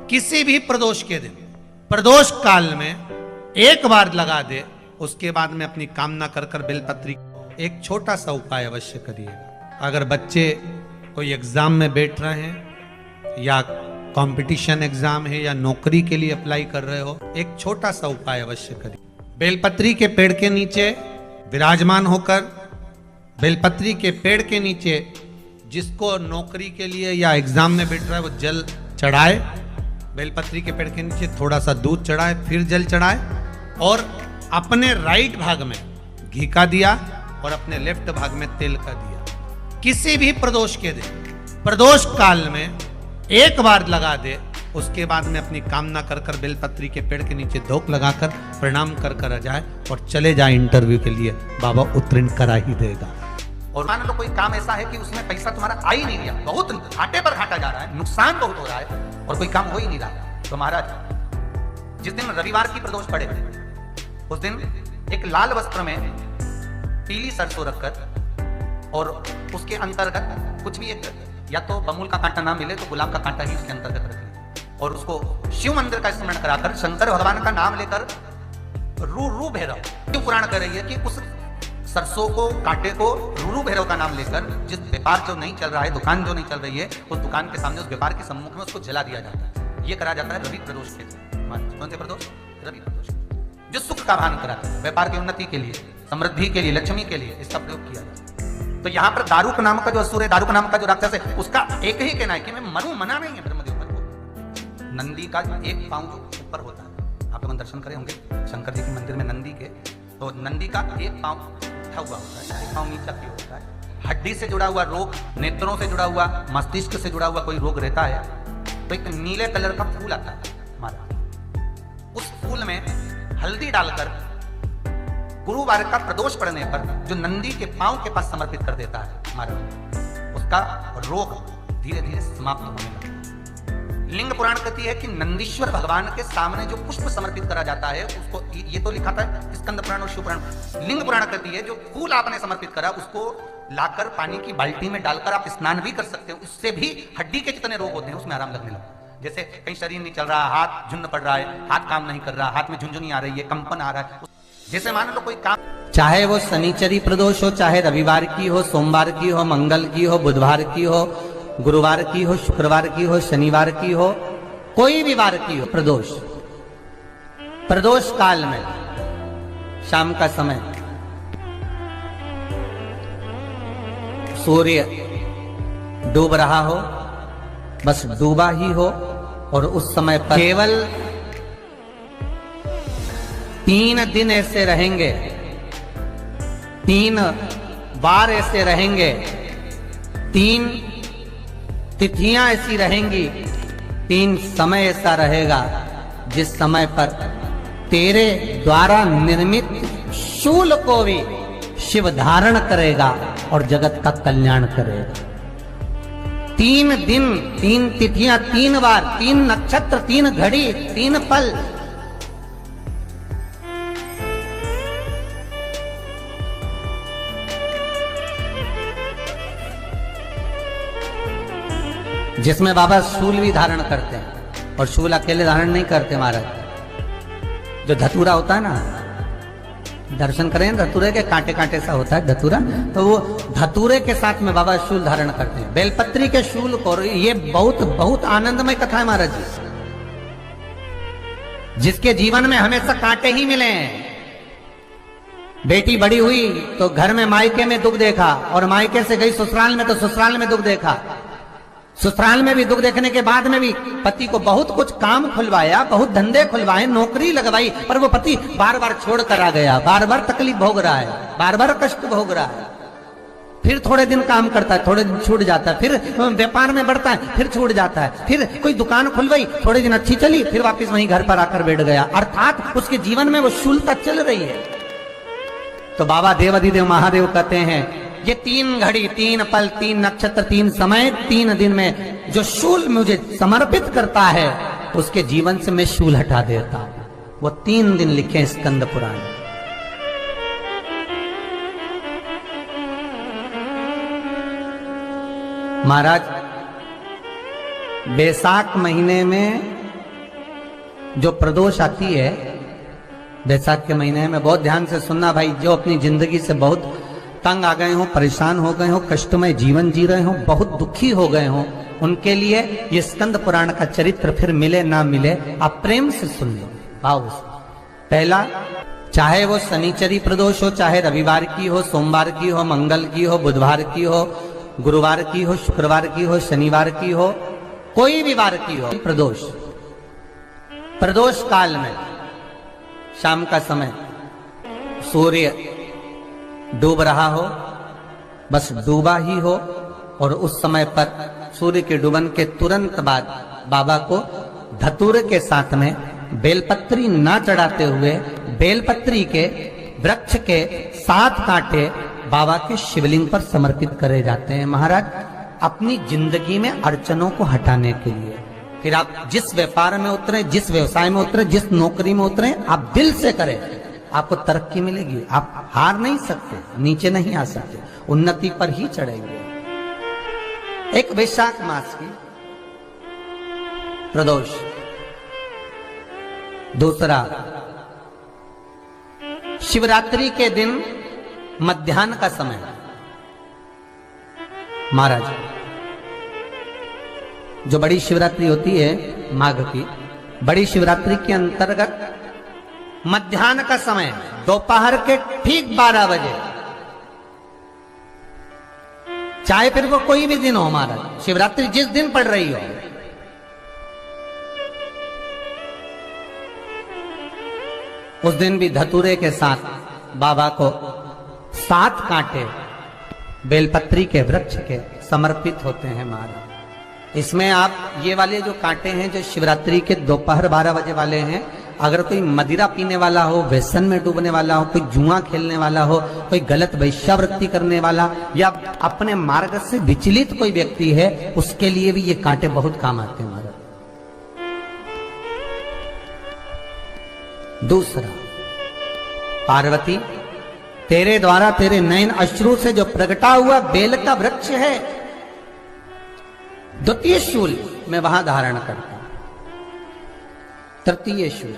किसी भी प्रदोष के दिन, प्रदोष काल में एक बार लगा दे, उसके बाद में अपनी कामना कर कर बेलपत्री एक छोटा सा उपाय अवश्य करिएगा। अगर बच्चे कोई एग्जाम में बैठ रहे हैं या कंपटीशन एग्जाम है या नौकरी के लिए अप्लाई कर रहे हो, एक छोटा सा उपाय अवश्य करिए। बेलपत्री के पेड़ के नीचे विराजमान होकर, बेलपत्री के पेड़ के नीचे जिसको नौकरी के लिए या एग्जाम में बैठ रहा है वो जल चढ़ाए, बेलपत्री के पेड़ के नीचे थोड़ा सा दूध चढ़ाए, फिर जल चढ़ाए और अपने राइट भाग में घी का दिया और अपने लेफ्ट भाग में तेल का दिया। किसी भी प्रदोष के दिन, प्रदोष काल में एक बार लगा दे, उसके बाद में अपनी कामना कर कर बेलपत्री के पेड़ के नीचे धोख लगाकर प्रणाम कर कर आ जाए और चले जाए इंटरव्यू के लिए, बाबा उत्तीर्ण करा ही देगा। और मान लो कोई काम ऐसा है कि उसमें पैसा तुम्हारा आ ही नहीं रहा, बहुत घाटे पर घाटा जा रहा है, नुकसान बहुत हो रहा है और कोई काम हो ही नहीं रहा, तो महाराज जिस दिन रविवार की प्रदोष पड़े उस दिन एक लाल वस्त्र में पीली सरसों रखकर और उसके अंतर्गत कुछ भी, एक या तो बमूल का कांटा ना मिले तो गुलाब का कांटा ही उसके अंतर्गत रखिए और उसको शिव मंदिर का स्मरण कराकर शंकर भगवान का नाम लेकर रू भैरव, शिव पुराण कह रही है कि उस सरसों को, कांटे को रू भैरव का नाम लेकर जिस व्यापार जो नहीं चल रहा है, दुकान जो नहीं चल रही है, उस दुकान के सामने, उस व्यापार के सम्मुख में उसको जला दिया जाता है। ये करा जाता है रवि प्रदोष के दिन। कौन से प्रदोष? रवि प्रदोष, जो सुख का भान कराता है, व्यापार की उन्नति के लिए, समृद्धि के लिए, लक्ष्मी के लिए इसका प्रयोग किया जाता है। तो यहाँ पर दारुक नाम का जो असुर है, दारुक नाम का जो राक्षस है, उसका एक ही कहना है कि मैं मरू, मना नहीं है ब्रह्मदेव को। नंदी का एक पांव जो ऊपर होता है, आप लोग दर्शन करे होंगे शंकर जी के मंदिर में नंदी के, तो नंदी का एक पांव उठा हुआ होता है, एक पांव नीचा किया होता है। हड्डी से जुड़ा हुआ रोग, नेत्रों से जुड़ा हुआ, मस्तिष्क से जुड़ा हुआ कोई रोग रहता है तो एक नीले कलर का फूल आता है हमारा, उस फूल में हल्दी डालकर गुरुवार का प्रदोष पड़ने पर जो नंदी के पांव के पास समर्पित कर देता है हमारा, उसका रोग धीरे धीरे समाप्त होने लगता है। लिंग पुराण कहती है कि नंदीश्वर भगवान के सामने जो पुष्प समर्पित करा जाता है उसको, ये तो लिखा था स्कंद पुराण और शिव पुराण, लिंग पुराण कहती है जो फूल आपने समर्पित करा उसको लाकर पानी की बाल्टी में डालकर आप स्नान भी कर सकते हो, उससे भी हड्डी के जितने रोग होते हैं उसमें आराम लगने लगता है। जैसे कहीं शरीर नहीं चल रहा, हाथ झुन्न पड़ रहा है, हाथ काम नहीं कर रहा, हाथ में झुंझुनी आ रही है, कंपन आ रहा है, जैसे मान लो कोई काम, चाहे वो शनिचरी प्रदोष हो, चाहे रविवार की हो, सोमवार की हो, मंगल की हो, बुधवार की हो, गुरुवार की हो, शुक्रवार की हो, शनिवार की हो, कोई भी वार की हो, प्रदोष, प्रदोष काल में शाम का समय सूर्य डूब रहा हो, बस डूबा ही हो और उस समय पर केवल 3 दिन ऐसे रहेंगे, 3 बार ऐसे रहेंगे, 3 तिथियां ऐसी रहेंगी, 3 समय ऐसा रहेगा जिस समय पर तेरे द्वारा निर्मित शूल को भी शिव धारण करेगा और जगत का कल्याण करेगा। 3 दिन, 3 तिथियां, 3 बार, 3 नक्षत्र, 3 घड़ी, 3 पल, जिसमें बाबा शूल भी धारण करते हैं और शूल अकेले धारण नहीं करते महाराज, जो धतूरा होता है ना, दर्शन करें धतूरे के, कांटे कांटे सा होता है धतूरा, तो वो धतूरे के साथ में बाबा शूल धारण करते हैं, बेलपत्री के शूल को। ये बहुत बहुत आनंदमय कथा है महाराज जी, जिसके जीवन में हमेशा कांटे ही मिले हैं। बेटी बड़ी हुई तो घर में मायके में दुख देखा और मायके से गई ससुराल में तो ससुराल में दुख देखा, ससुराल में भी दुख देखने के बाद में भी पति को बहुत कुछ काम खुलवाया, बहुत धंधे खुलवाए, नौकरी लगवाई, पर वो पति बार बार छोड़ कर आ गया, बार बार तकलीफ भोग रहा है, बार बार कष्ट भोग रहा है। फिर थोड़े दिन काम करता है, थोड़े दिन छूट जाता है, फिर व्यापार में बढ़ता है, फिर छूट जाता है, फिर कोई दुकान खुलवाई, थोड़े दिन अच्छी चली, फिर वापस वहीं घर पर आकर बैठ गया, अर्थात उसके जीवन में वो शूलता चल रही है। तो बाबा देवाधिदेव महादेव कहते हैं ये 3 घड़ी, 3 पल, 3 नक्षत्र, 3 समय, 3 दिन में जो शूल मुझे समर्पित करता है उसके जीवन से मैं शूल हटा देता हूं। वो 3 दिन लिखे स्कंद पुराण। महाराज बैसाख महीने में जो प्रदोष आती है बैसाख के महीने में, बहुत ध्यान से सुनना भाई, जो अपनी जिंदगी से बहुत तंग आ गए हो, परेशान हो गए हो, कष्टमय जीवन जी रहे हो, बहुत दुखी हो गए हो, उनके लिए ये स्कंद पुराण का चरित्र फिर मिले ना मिले, आप प्रेम से सुन लो भाव से। पहला, चाहे वो शनिचरी प्रदोष हो, चाहे रविवार की हो, सोमवार की हो, मंगल की हो, बुधवार की हो, गुरुवार की हो, शुक्रवार की हो, शनिवार की हो, कोई भी वार की हो, प्रदोष काल में शाम का समय सूर्य डूब रहा हो, बस डूबा ही हो, और उस समय पर सूर्य के डूबन के तुरंत बाद बाबा को धतूरे के साथ में बेलपत्री ना चढ़ाते हुए बेलपत्री के वृक्ष के 7 कांटे बाबा के शिवलिंग पर समर्पित करे जाते हैं महाराज, अपनी जिंदगी में अड़चनों को हटाने के लिए। फिर आप जिस व्यापार में उतरे, जिस व्यवसाय में उतरे, जिस नौकरी में उतरे, आप दिल से करें, आपको तरक्की मिलेगी। आप हार नहीं सकते, नीचे नहीं आ सकते, उन्नति पर ही चढ़ेंगे। एक वैशाख मास की प्रदोष, दूसरा शिवरात्रि के दिन मध्याह्न का समय महाराज, जो बड़ी शिवरात्रि होती है माघ की, बड़ी शिवरात्रि के अंतर्गत मध्याह्न का समय, दोपहर के ठीक 12 बजे, चाहे फिर वो कोई भी दिन हो महाराज, शिवरात्रि जिस दिन पड़ रही हो, उस दिन भी धतूरे के साथ बाबा को 7 कांटे बेलपत्री के वृक्ष के समर्पित होते हैं महाराज। इसमें आप ये वाले जो कांटे हैं, जो शिवरात्रि के दोपहर 12 बजे वाले हैं, अगर कोई मदिरा पीने वाला हो, व्यसन में डूबने वाला हो, कोई जुआ खेलने वाला हो, कोई गलत वैश्यावृत्ति करने वाला, या अपने मार्ग से विचलित कोई व्यक्ति है, उसके लिए भी ये कांटे बहुत काम आते हैं महाराज। दूसरा, पार्वती तेरे द्वारा तेरे नयन अश्रु से जो प्रगटा हुआ बेल का वृक्ष है, द्वितीय शूल मैं वहां धारण करता हूं, तृतीय शूल